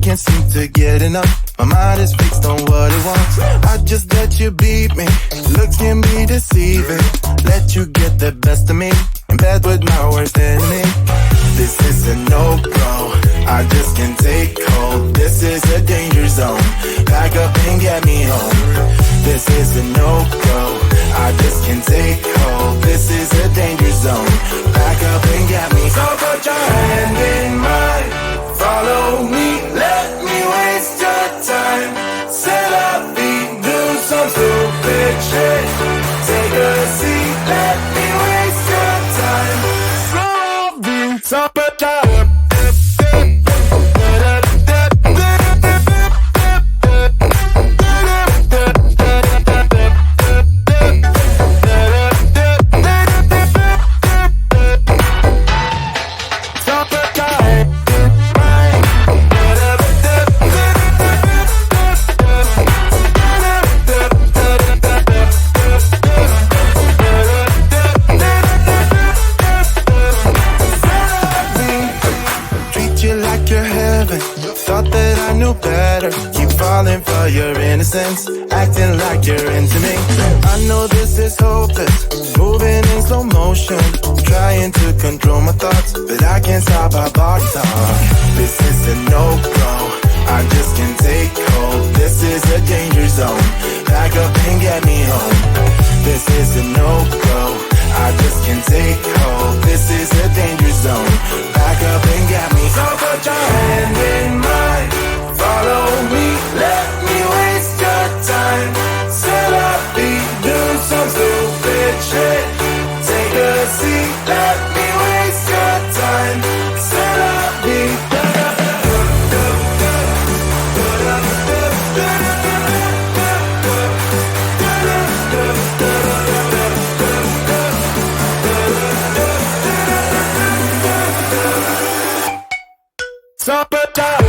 can't seem to get enough. My mind is fixed on what it wants. I just let you beat me. Looks can be deceiving. Let you get the best of me. In bed with my worst enemy. This is a no-go. I just can't take hold. This is a danger zone. Back up and get me home. This is a no-go. I just can't take hold. This is a danger zone. Back up and get me. So put your hand in mine. Follow me. Let me waste your time. Set up feet. Do some stupid shit. Take a seat. Let me waste your time. So put your your innocence, acting like you're into me. I know this is hopeless, moving in slow motion, trying to control my thoughts, but I can't stop our body talk. This is a no-go, I just can't take hold. This is a danger zone, back up and get me home. This is a no-go, I just can't take hold. This is a danger zone, back up and get me. So put your hand in mine, follow me, let me waste your time. Set up feet, do some stupid shit. Take a seat, let me waste your time. Set up feet. Supper time.